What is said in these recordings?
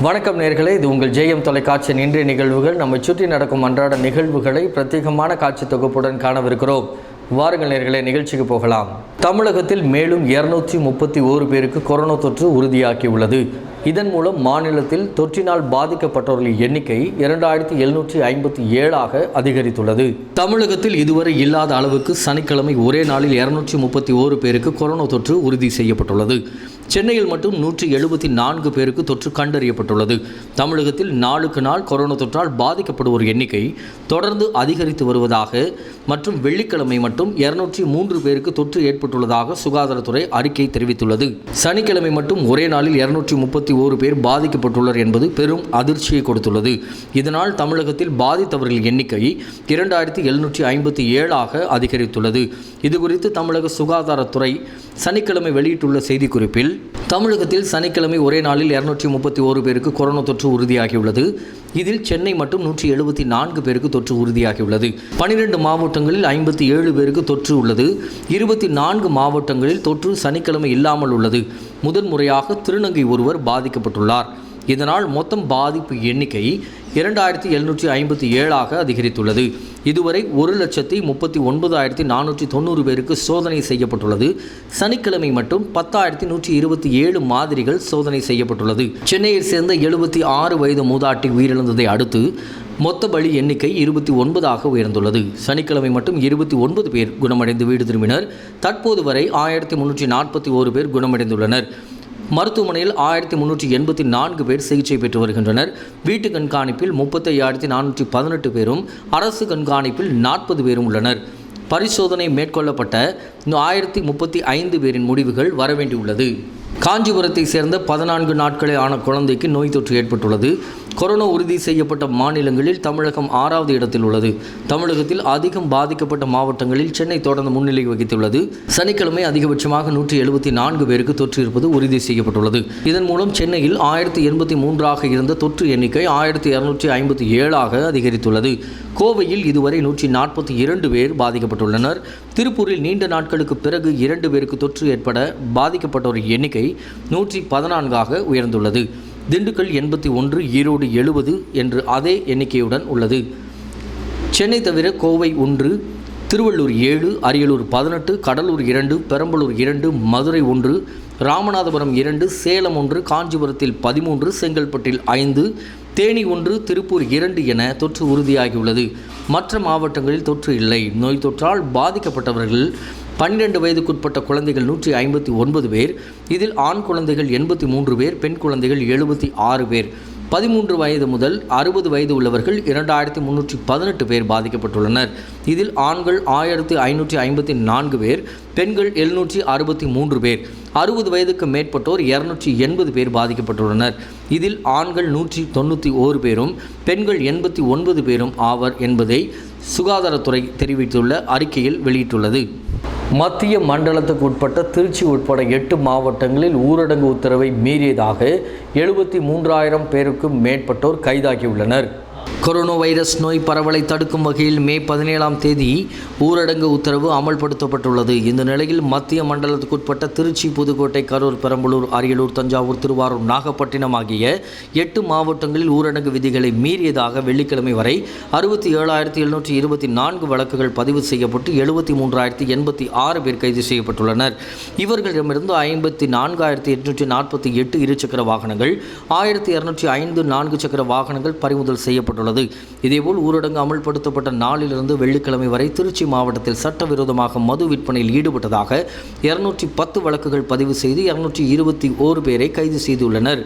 வணக்கம் நேயர்களே, இது உங்கள் ஜெயம் தொலைக்காட்சியின் இன்றைய நிகழ்வுகள். நம்மை சுற்றி நடக்கும் அன்றாட நிகழ்வுகளை பிரத்யேகமான காட்சி தொகுப்புடன் காணவிருக்கிறோம். வாருங்கள் நேயர்களே, நிகழ்ச்சிக்கு போகலாம். தமிழகத்தில் மேலும் 231 பேருக்கு கொரோனா தொற்று உறுதியாகியுள்ளது. இதன் மூலம் மாநிலத்தில் தொற்றினால் பாதிக்கப்பட்டவர்களின் எண்ணிக்கை 2757 அதிகரித்துள்ளது. தமிழகத்தில் இதுவரை இல்லாத அளவுக்கு சனிக்கிழமை ஒரே நாளில் 231 பேருக்கு கொரோனா தொற்று உறுதி செய்யப்பட்டுள்ளது. சென்னையில் மட்டும் 174 பேருக்கு தொற்று கண்டறியப்பட்டுள்ளது. தமிழகத்தில் நாளுக்கு நாள் கொரோனா தொற்றால் பாதிக்கப்படுவோர் எண்ணிக்கை தொடர்ந்து அதிகரித்து வருவதாக மற்றும் வெள்ளிக்கிழமை மட்டும் 203 பேருக்கு தொற்று ஏற்பட்டுள்ளதாக சுகாதாரத்துறை அறிக்கை தெரிவித்துள்ளது. சனிக்கிழமை மட்டும் ஒரே நாளில் 231 பேர் பாதிக்கப்பட்டுள்ளனர் என்பது பெரும் அதிர்ச்சியை கொடுத்துள்ளது. இதனால் தமிழகத்தில் பாதித்தவர்கள் எண்ணிக்கை 2757 அதிகரித்துள்ளது. இதுகுறித்து தமிழக சுகாதாரத்துறை சனிக்கிழமை வெளியிட்டுள்ள செய்திக்குறிப்பில், தமிழகத்தில் சனிக்கிழமை ஒரே நாளில் 231 பேருக்கு கொரோனா தொற்று உறுதியாகியுள்ளது. இதில் சென்னை மட்டும் 174 பேருக்கு தொற்று உறுதியாகியுள்ளது. 12 மாவட்டங்களில் 57 பேருக்கு தொற்று உள்ளது. 24 மாவட்டங்களில் தொற்று சனிக்கிழமை இல்லாமல் உள்ளது. முதன்முறையாக திருநங்கை ஒருவர் பாதிக்கப்பட்டுள்ளார். இதனால் மொத்தம் பாதிப்பு எண்ணிக்கை 2757 அதிகரித்துள்ளது. இதுவரை 1,39,490 பேருக்கு சோதனை செய்யப்பட்டுள்ளது. சனிக்கிழமை மட்டும் 10,127 மாதிரிகள் சோதனை செய்யப்பட்டுள்ளது. சென்னையை சேர்ந்த 76 வயது மூதாட்டி உயிரிழந்ததை அடுத்து மொத்த பலி எண்ணிக்கை 29 உயர்ந்துள்ளது. சனிக்கிழமை மட்டும் 29 பேர் குணமடைந்து வீடு திரும்பினர். தற்போது வரை 1341 பேர் குணமடைந்துள்ளனர். மருத்துவமனையில் 1384 பேர் சிகிச்சை பெற்று வருகின்றனர். வீட்டு கண்காணிப்பில் 35,418 பேரும் அரசு கண்காணிப்பில் 40 பேரும் உள்ளனர். பரிசோதனை மேற்கொள்ளப்பட்ட 1035 பேரின் முடிவுகள் வரவேண்டியுள்ளது. காஞ்சிபுரத்தை சேர்ந்த 14 நாட்களே ஆன குழந்தைக்கு நோய் தொற்று ஏற்பட்டுள்ளது. கொரோனா உறுதி செய்யப்பட்ட மாநிலங்களில் தமிழகம் 6வது இடத்தில் உள்ளது. தமிழகத்தில் அதிகம் பாதிக்கப்பட்ட மாவட்டங்களில் சென்னை தொடர்ந்து முன்னிலை வகித்துள்ளது. சனிக்கிழமை அதிகபட்சமாக 174 பேருக்கு தொற்று இருப்பது உறுதி செய்யப்பட்டுள்ளது. இதன் மூலம் சென்னையில் 1083 இருந்த தொற்று எண்ணிக்கை 1257 அதிகரித்துள்ளது. கோவையில் இதுவரை 142 பேர் பாதிக்கப்பட்டுள்ளனர். திருப்பூரில் நீண்ட நாட்களுக்கு பிறகு 2 பேருக்கு தொற்று ஏற்பட பாதிக்கப்பட்டோர் எண்ணிக்கை 114 உயர்ந்துள்ளது. திண்டுக்கல் 81, ஈரோடு 70 என்று அதே எண்ணிக்கையுடன் உள்ளது. சென்னை தவிர கோவை 1, திருவள்ளூர் 7, அரியலூர் 18, கடலூர் 2, பெரம்பலூர் 2, மதுரை 1, ராமநாதபுரம் 2, சேலம் 1, காஞ்சிபுரத்தில் 13, செங்கல்பட்டில் 5, தேனி 1, திருப்பூர் 2 என தொற்று உறுதியாகியுள்ளது. மற்ற மாவட்டங்களில் தொற்று இல்லை. நோய் தொற்றால் பாதிக்கப்பட்டவர்கள் 12 வயதுக்குட்பட்ட குழந்தைகள் 159 பேர். இதில் ஆண் குழந்தைகள் 83 பேர், பெண் குழந்தைகள் 76 பேர். 13 வயது முதல் 60 வயது உள்ளவர்கள் 2318 பேர் பாதிக்கப்பட்டுள்ளனர். இதில் ஆண்கள் 1554 பேர், பெண்கள் 763 பேர். 60 வயதுக்கு மேற்பட்டோர் 280 பேர் பாதிக்கப்பட்டுள்ளனர். இதில் ஆண்கள் 191 பேரும், பெண்கள் 89 பேரும் ஆவர் என்பதை சுகாதாரத்துறை தெரிவித்துள்ள அறிக்கையில் வெளியிட்டுள்ளது. மத்திய மண்டலத்துக்கு உட்பட்ட திருச்சி உட்பட 8 மாவட்டங்களில் ஊரடங்கு உத்தரவை மீறியதாக 73,000 பேருக்கும் மேற்பட்டோர் கைதாகியுள்ளனர். கொரோனா வைரஸ் நோய் பரவலை தடுக்கும் வகையில் மே 17 ஊரடங்கு உத்தரவு அமல்படுத்தப்பட்டுள்ளது. இந்த நிலையில் மத்திய மண்டலத்துக்குட்பட்ட திருச்சி, புதுக்கோட்டை, கரூர், பெரம்பலூர், அரியலூர், தஞ்சாவூர், திருவாரூர், நாகப்பட்டினம் ஆகிய 8 மாவட்டங்களில் ஊரடங்கு விதிகளை மீறியதாக வெள்ளிக்கிழமை வரை 67,724 வழக்குகள் பதிவு செய்யப்பட்டு 73,086 பேர் கைது செய்யப்பட்டுள்ளனர். இவர்களிடமிருந்து 54,848 இருசக்கர வாகனங்கள், 1,205 4 சக்கர வாகனங்கள் பறிமுதல் செய்யப்பட்டுள்ளது. இதேபோல் ஊரடங்கு அமல்படுத்தப்பட்ட நாளிலிருந்து வெள்ளிக்கிழமை வரை திருச்சி மாவட்டத்தில் சட்டவிரோதமாக மது விற்பனையில் ஈடுபட்டதாக 210 வழக்குகள் பதிவு செய்து 221 பேரை கைது செய்துள்ளனர்.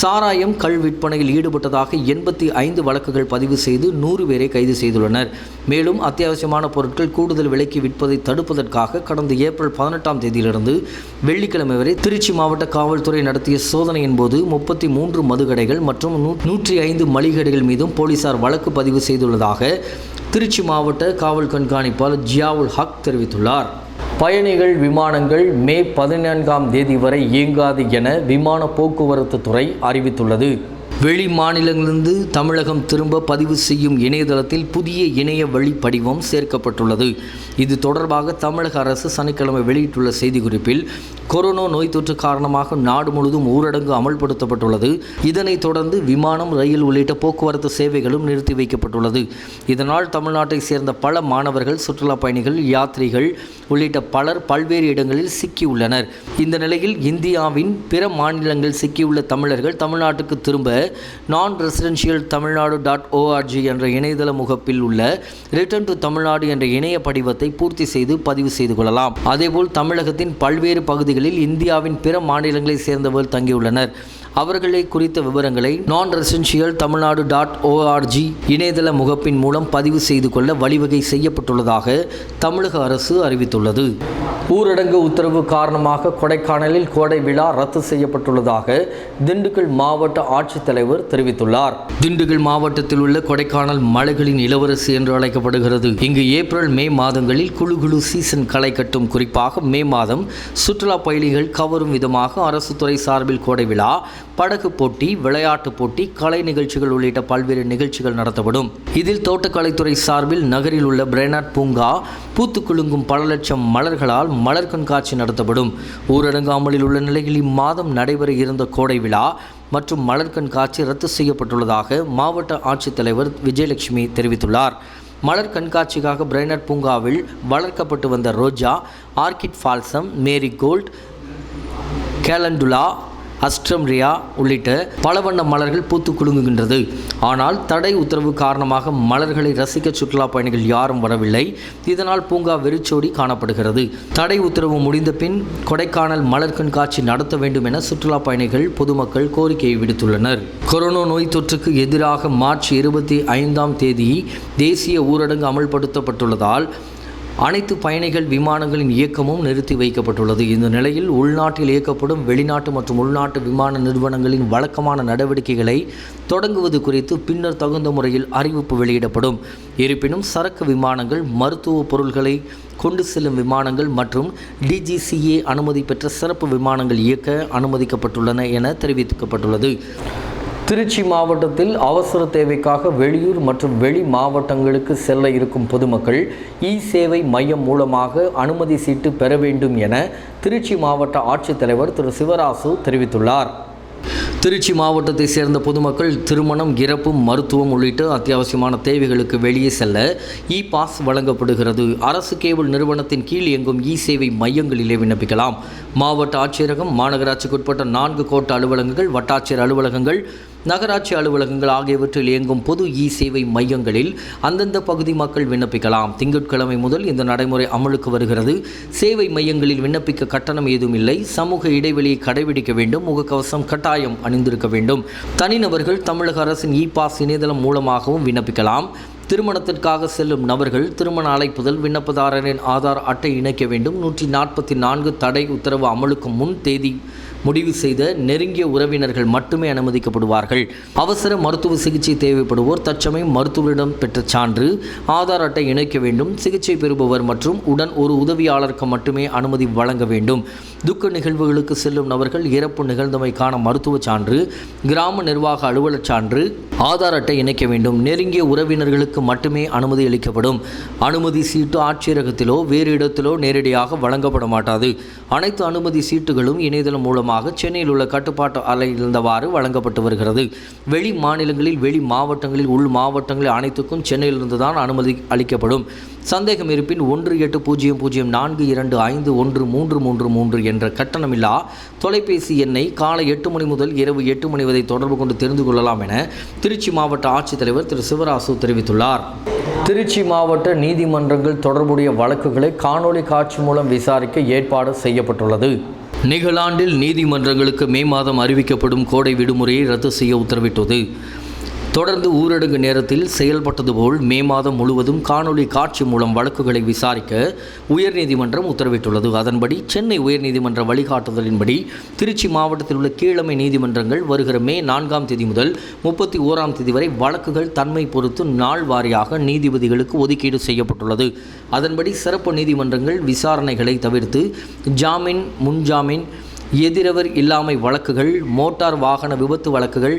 சாராயம், கள் விற்பனையில் ஈடுபட்டதாக 85 வழக்குகள் பதிவு செய்து 100 பேரை கைது செய்துள்ளனர். மேலும் அத்தியாவசியமான பொருட்கள் கூடுதல் விலைக்கு விற்பதை தடுப்பதற்காக கடந்த ஏப்ரல் 18 வெள்ளிக்கிழமை வரை திருச்சி மாவட்ட காவல்துறை நடத்திய சோதனையின் போது 33 மதுக்கடைகள் மற்றும் 105 மளிகைகள் மீதும் போலீசார் வழக்கு பதிவு செய்துள்ளதாக திருச்சி மாவட்ட காவல் கண்காணிப்பாளர் ஜியாவுல் ஹக் தெரிவித்துள்ளார். பயணிகள் விமானங்கள் மே 14 வரை இயங்காது என விமான போக்குவரத்து துறை அறிவித்துள்ளது. வெளி மாநிலங்களிலிருந்து தமிழகம் திரும்ப பதிவு செய்யும் இணையதளத்தில் புதிய இணைய வழி படிவம் சேர்க்கப்பட்டுள்ளது. இது தொடர்பாக தமிழக அரசு சனிக்கிழமை வெளியிட்டுள்ள செய்திக்குறிப்பில், கொரோனா நோய் தொற்று காரணமாக நாடு முழுவதும் ஊரடங்கு அமல்படுத்தப்பட்டுள்ளது. இதனைத் தொடர்ந்து விமானம், ரயில் உள்ளிட்ட போக்குவரத்து சேவைகளும் நிறுத்தி வைக்கப்பட்டுள்ளது. இதனால் தமிழ்நாட்டை சேர்ந்த பல மாணவர்கள், சுற்றுலா பயணிகள், யாத்ரீகள் உள்ளிட்ட பலர் பல்வேறு இடங்களில் சிக்கியுள்ளனர். இந்த நிலையில் இந்தியாவின் பிற மாநிலங்களில் சிக்கியுள்ள தமிழர்கள் தமிழ்நாட்டுக்கு திரும்ப non-residentialtamilnadu.org என்ற இணையதள முகப்பில் உள்ள ரிட்டர்ன் டு தமிழ்நாடு என்ற இணைய படிவத்தை பூர்த்தி செய்து பதிவு செய்து கொள்ளலாம். அதேபோல் தமிழகத்தின் பல்வேறு பகுதிகளில் இந்தியாவின் பிற மாநிலங்களைச் சேர்ந்தவர்கள் தங்கியுள்ளனர். அவர்களை குறித்த விவரங்களை non-residentialtamilnadu.org இணையதள முகப்பின் மூலம் பதிவு செய்து கொள்ள வழிவகை செய்யப்பட்டுள்ளதாக தமிழக அரசு அறிவித்துள்ளது. ஊரடங்கு உத்தரவு காரணமாக கொடைக்கானலில் கோடை விழா ரத்து செய்யப்பட்டுள்ளதாக திண்டுக்கல் மாவட்ட ஆட்சித்தலைவர் தெரிவித்துள்ளார். திண்டுக்கல் மாவட்டத்தில் உள்ள கொடைக்கானல் மலைகளின் இளவரசி என்று அழைக்கப்படுகிறது. இங்கு ஏப்ரல், மே மாதங்களில் குழு சீசன் களை கட்டும். குறிப்பாக மே மாதம் சுற்றுலா பயணிகள் கவரும் விதமாக அரசு துறை சார்பில் கோடை விழா, படகு போட்டி, விளையாட்டு போட்டி, கலை நிகழ்ச்சிகள் உள்ளிட்ட பல்வேறு நிகழ்ச்சிகள் நடத்தப்படும். இதில் தோட்டக்கலைத்துறை சார்பில் நகரில் உள்ள பிரைனாட் பூங்கா பூத்து குலுங்கும் பல லட்சம் மலர்களால் மலர் கண்காட்சி நடத்தப்படும். ஊரடங்கு அமலில் உள்ள நிலையில் இம்மாதம் நடைபெற இருந்த கோடை விழா மற்றும் மலர் கண்காட்சி ரத்து செய்யப்பட்டுள்ளதாக மாவட்ட ஆட்சித்தலைவர் விஜயலட்சுமி தெரிவித்துள்ளார். மலர் கண்காட்சிக்காக பிரைனாட் பூங்காவில் வளர்க்கப்பட்டு வந்த ரோஜா, ஆர்கிட் ஃபால்சம், மேரிகோல்ட், கேலண்டுலா, அஸ்ட்ரம்ரியா உள்ளிட்ட பல வண்ண மலர்கள் பூத்து குலுங்குகின்றது. ஆனால் தடை உத்தரவு காரணமாக மலர்களை ரசிக்க சுற்றுலா பயணிகள் யாரும் வரவில்லை. இதனால் பூங்கா வெறிச்சோடி காணப்படுகிறது. தடை உத்தரவு முடிந்த பின் கொடைக்கானல் மலர் கண்காட்சி நடத்த வேண்டும் என சுற்றுலா பயணிகள், பொதுமக்கள் கோரிக்கையை விடுத்துள்ளனர். கொரோனா நோய் தொற்றுக்கு எதிராக மார்ச் 25 தேசிய ஊரடங்கு அமல்படுத்தப்பட்டுள்ளதால் அனைத்து பயணிகள் விமானங்களின் இயக்கமும் நிறுத்தி வைக்கப்பட்டுள்ளது. இந்த நிலையில் உள்நாட்டில் இயக்கப்படும் வெளிநாட்டு மற்றும் உள்நாட்டு விமான நிறுவனங்களின் வழக்கமான நடவடிக்கைகளை தொடங்குவது குறித்து பின்னர் தகுந்த முறையில் அறிவிப்பு வெளியிடப்படும். இருப்பினும் சரக்கு விமானங்கள், மருத்துவ பொருட்களை கொண்டு செல்லும் விமானங்கள் மற்றும் DGCA அனுமதி பெற்ற சிறப்பு விமானங்கள் இயக்க அனுமதிக்கப்பட்டுள்ளன என தெரிவிக்கப்பட்டுள்ளது. திருச்சி மாவட்டத்தில் அவசர தேவைக்காக வெளியூர் மற்றும் வெளி மாவட்டங்களுக்கு செல்ல இருக்கும் பொதுமக்கள் சேவை மையம் மூலமாக அனுமதி சீட்டு பெற வேண்டும் என திருச்சி மாவட்ட ஆட்சித்தலைவர் திரு சிவராசு தெரிவித்துள்ளார். திருச்சி மாவட்டத்தை சேர்ந்த பொதுமக்கள் திருமணம், இறப்பு, மருத்துவம் உள்ளிட்ட அத்தியாவசியமான தேவைகளுக்கு வெளியே செல்ல பாஸ் வழங்கப்படுகிறது. அரசு கேபிள் நிறுவனத்தின் கீழ் இயங்கும் சேவை மையங்களிலே விண்ணப்பிக்கலாம். மாவட்ட ஆட்சியரகம், மாநகராட்சிக்குட்பட்ட 4 கோட்ட அலுவலகங்கள், வட்டாட்சியர் அலுவலகங்கள், நகராட்சி அலுவலகங்கள் ஆகியவற்றில் இயங்கும் பொது சேவை மையங்களில் அந்தந்த பகுதி மக்கள் விண்ணப்பிக்கலாம். திங்கட்கிழமை முதல் இந்த நடைமுறை அமலுக்கு வருகிறது. சேவை மையங்களில் விண்ணப்பிக்க கட்டணம் ஏதும் இல்லை. சமூக இடைவெளியை கடைபிடிக்க வேண்டும். முகக்கவசம் கட்டாயம் அணிந்திருக்க வேண்டும். தனிநபர்கள் தமிழக அரசின் பாஸ் இணையதளம் மூலமாகவும் விண்ணப்பிக்கலாம். திருமணத்திற்காக செல்லும் நபர்கள் திருமண அழைப்புதல், விண்ணப்பதாரரின் ஆதார் அட்டை இணைக்க வேண்டும். 144 தடை உத்தரவு அமலுக்கு முன் தேதி முடிவு செய்த நெருங்கிய உறவினர்கள் மட்டுமே அனுமதிக்கப்படுவார்கள். அவசர மருத்துவ சிகிச்சை தேவைப்படுவோர் தற்சமயம் மருத்துவரிடம் பெற்ற சான்று, ஆதார் அட்டை இணைக்க வேண்டும். சிகிச்சை பெறுபவர் மற்றும் உடன் ஒரு உதவியாளருக்கு மட்டுமே அனுமதி வழங்க வேண்டும். துக்க நிகழ்வுகளுக்கு செல்லும் நபர்கள் இறப்பு நிகழ்ந்தமைக்கான மருத்துவ சான்று, கிராம நிர்வாக அலுவலர் சான்று, ஆதார் அட்டை இணைக்க வேண்டும். நெருங்கிய உறவினர்களுக்கு மட்டுமே அனுமதி அளிக்கப்படும். அனுமதி சீட்டு ஆட்சியரகத்திலோ வேறு இடத்திலோ நேரடியாக வழங்கப்பட மாட்டாது. அனைத்து அனுமதி சீட்டுகளும் இணையதளம் மூலமாக சென்னையில் உள்ள கட்டுப்பாட்டு அறையில் இருந்தவாறு வழங்கப்பட்டு வருகிறது. வெளி மாநிலங்களில், வெளி மாவட்டங்களில், உள் மாவட்டங்களில் அனைத்துக்கும் சென்னையிலிருந்துதான் அனுமதி அளிக்கப்படும். சந்தேகம் இருப்பின் 180042513333 என்ற கட்டணமில்லா தொலைபேசி எண்ணை காலை 8 மணி முதல் இரவு 8 மணி வரை தொடர்பு கொண்டு தெரிந்து கொள்ளலாம் என திருச்சி மாவட்ட ஆட்சித்தலைவர் திரு சிவராசு தெரிவித்துள்ளார். திருச்சி மாவட்ட நீதிமன்றங்கள் தொடர்புடைய வழக்குகளை காணொலி காட்சி மூலம் விசாரிக்க ஏற்பாடு செய்யப்பட்டுள்ளது. நிகழாண்டில் நீதிமன்றங்களுக்கு மே மாதம் அறிவிக்கப்படும் கோடை விடுமுறையை ரத்து செய்ய உத்தரவிட்டது. தொடர்ந்து ஊரடங்கு நேரத்தில் செயல்பட்டது போல் மே மாதம் முழுவதும் காணொலி காட்சி மூலம் வழக்குகளை விசாரிக்க உயர்நீதிமன்றம் உத்தரவிட்டுள்ளது. அதன்படி சென்னை உயர்நீதிமன்ற வழிகாட்டுதலின்படி திருச்சி மாவட்டத்தில் உள்ள கீழமை நீதிமன்றங்கள் வருகிற மே 4ஆம் தேதி முதல் 31ஆம் தேதி வரை வழக்குகள் தன்மை பொறுத்து நாள் வாரியாக நீதிபதிகளுக்கு ஒதுக்கீடு செய்யப்பட்டுள்ளது. அதன்படி சிறப்பு நீதிமன்றங்கள் விசாரணைகளை தவிர்த்து ஜாமீன், முன்ஜாமீன், எதிரவர் இல்லாமை வழக்குகள், மோட்டார் வாகன விபத்து வழக்குகள்,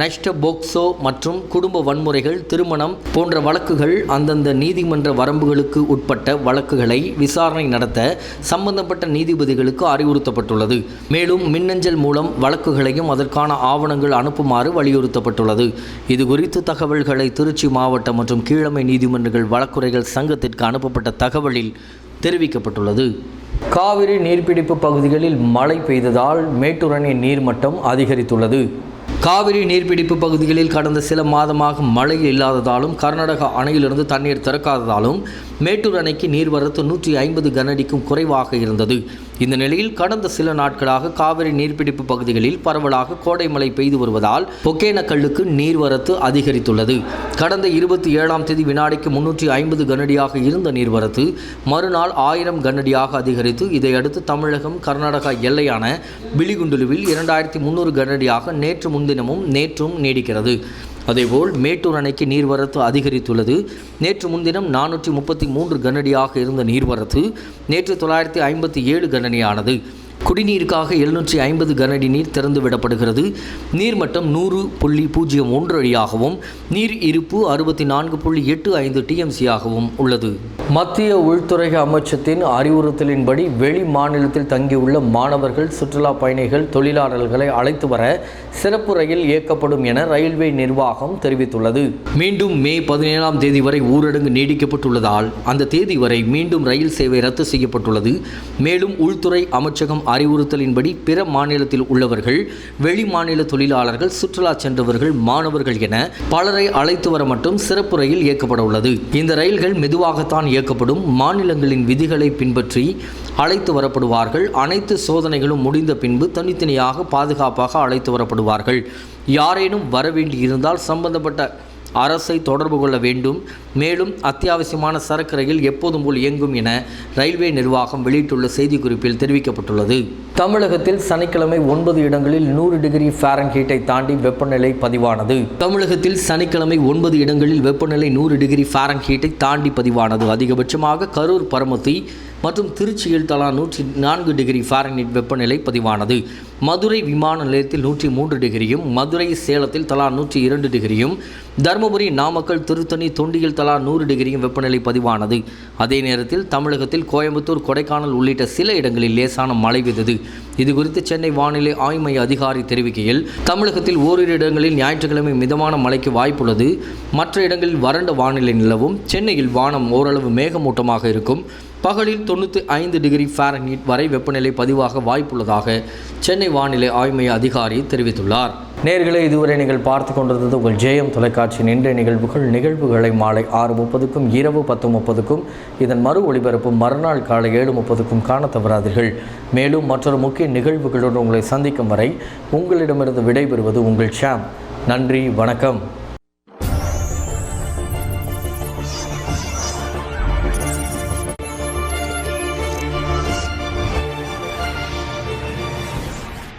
நஷ்ட போக்சோ மற்றும் குடும்ப வன்முறைகள், திருமணம் போன்ற வழக்குகள் அந்தந்த நீதிமன்ற வரம்புகளுக்கு உட்பட்ட வழக்குகளை விசாரணை நடத்த சம்பந்தப்பட்ட நீதிபதிகளுக்கு அறிவுறுத்தப்பட்டுள்ளது. மேலும் மின்னஞ்சல் மூலம் வழக்குகளையும் அதற்கான ஆவணங்கள் அனுப்புமாறு வலியுறுத்தப்பட்டுள்ளது. இதுகுறித்து தகவல்களை திருச்சி மாவட்ட மற்றும் கீழமை நீதிமன்றங்கள் வழக்குரைகள் சங்கத்திற்கு அனுப்பப்பட்ட தகவலில் தெரிவிக்கப்பட்டுள்ளது. காவிரி நீர்பிடிப்பு பகுதிகளில் மழை பெய்ததால் மேட்டூர் அணை நீர்மட்டம் அதிகரித்துள்ளது. காவிரி நீர்பிடிப்பு பகுதிகளில் கடந்த சில மாதமாக மழை இல்லாததாலும் கர்நாடக அணையிலிருந்து தண்ணீர் திறக்காததாலும் மேட்டூர் அணைக்கு நீர்வரத்து 150 கனஅடிக்கும் குறைவாக இருந்தது. இந்த நிலையில் கடந்த சில நாட்களாக காவிரி நீர்பிடிப்பு பகுதிகளில் பரவலாக கோடை மழை பெய்து வருவதால் ஒகேனக்கல்லுக்கு நீர்வரத்து அதிகரித்துள்ளது. கடந்த 27ஆம் தேதி வினாடிக்கு 350 கனஅடியாக இருந்த நீர்வரத்து மறுநாள் 1000 கனஅடியாக அதிகரித்து இதையடுத்து தமிழகம் கர்நாடகா எல்லையான பிலிகுண்டுலுவில் 2300 கனஅடியாக நேற்று முன்தினமும் நேற்றும் நீடிக்கிறது. அதேபோல் மேட்டூர் அணைக்கு நீர்வரத்து அதிகரித்துள்ளது. நேற்று முன்தினம் 433 கனஅடியாக இருந்த நீர்வரத்து நேற்று 957 கனஅடியானது. குடிநீருக்காக 750 கனஅடி நீர் திறந்துவிடப்படுகிறது. நீர்மட்டம் 100.01 அடியாகவும் நீர் இருப்பு 64.85 டிஎம்சியாகவும் உள்ளது. மத்திய உள்துறை அமைச்சத்தின் அறிவுறுத்தலின்படி வெளி மாநிலத்தில் தங்கியுள்ள மாணவர்கள், சுற்றுலா பயணிகள், தொழிலாளர்களை அழைத்து வர சிறப்பு ரயில் இயக்கப்படும் என ரயில்வே நிர்வாகம் தெரிவித்துள்ளது. மீண்டும் மே 17ஆம் தேதி வரை ஊரடங்கு நீடிக்கப்பட்டுள்ளதால் அந்த தேதி வரை மீண்டும் ரயில் சேவை ரத்து செய்யப்பட்டுள்ளது. மேலும் உள்துறை அமைச்சகம் அறிவுறுத்தலின்படி பிற மாநிலத்தில் உள்ளவர்கள், வெளி மாநில தொழிலாளர்கள், சுற்றுலா சென்றவர்கள், மாணவர்கள் என பலரை அழைத்து வர மட்டும் சிறப்பு ரயில் இயக்கப்பட உள்ளது. இந்த ரயில்கள் மெதுவாகத்தான் இயக்கப்படும். மாநிலங்களின் விதிகளை பின்பற்றி அழைத்து வரப்படுவார்கள். அனைத்து சோதனைகளும் முடிந்த பின்பு தனித்தனியாக பாதுகாப்பாக அழைத்து வரப்படுவார்கள். யாரேனும் வரவேண்டி இருந்தால் சம்பந்தப்பட்ட அரசை தொடர்பு கொள்ள வேண்டும். மேலும் அத்தியாவசியமான சரக்கு ரயில் எப்போதும் போல் இயங்கும் என ரயில்வே நிர்வாகம் வெளியிட்டுள்ள செய்திக்குறிப்பில் தெரிவிக்கப்பட்டுள்ளது. தமிழகத்தில் சனிக்கிழமை 9 இடங்களில் 100 டிகிரி ஃபாரன்ஹீட்டை தாண்டி வெப்பநிலை பதிவானது. தமிழகத்தில் சனிக்கிழமை 9 இடங்களில் வெப்பநிலை 100 டிகிரி ஃபாரன்ஹீட்டை தாண்டி பதிவானது. அதிகபட்சமாக கரூர், பரமத்தி மற்றும் திருச்சியில் தலா 104 டிகிரி ஃபாரன்ஹீட் வெப்பநிலை பதிவானது. மதுரை விமான நிலையத்தில் 103 டிகிரியும், மதுரை, சேலத்தில் தலா 102 டிகிரியும், தருமபுரி, நாமக்கல், திருத்தணி, தொண்டியில் தலா 100 டிகிரியும் வெப்பநிலை பதிவானது. அதே நேரத்தில் தமிழகத்தில் கோயம்புத்தூர், கொடைக்கானல் உள்ளிட்ட சில இடங்களில் லேசான மழை பெய்தது. இதுகுறித்து சென்னை வானிலை ஆய்வு மைய அதிகாரி தெரிவிக்கையில், தமிழகத்தில் ஓரிரு இடங்களில் ஞாயிற்றுக்கிழமை மிதமான மழைக்கு வாய்ப்புள்ளது. மற்ற இடங்களில் வறண்ட வானிலை நிலவும். சென்னையில் வானம் ஓரளவு மேகமூட்டமாக இருக்கும். பகலில் 95 டிகிரி ஃபாரன்ஹீட் வரை வெப்பநிலை பதிவாக வாய்ப்புள்ளதாக சென்னை வானிலை ஆய்வு மைய அதிகாரி தெரிவித்துள்ளார். நேயர்களே, இதுவரை நீங்கள் பார்த்து கொண்டிருந்தது உங்கள் ஜெயம் தொலைக்காட்சியின் இன்றைய நிகழ்வுகளை மாலை 6:30க்கும் இரவு 10:30க்கும் இதன் மறு ஒளிபரப்பும் மறுநாள் காலை 7:30க்கும் காண தவறாதீர்கள். மேலும் மற்றொரு முக்கிய நிகழ்வுகளுடன் உங்களை சந்திக்கும் வரை உங்களிடமிருந்து விடைபெறுவது உங்கள் ஷாம். நன்றி, வணக்கம்.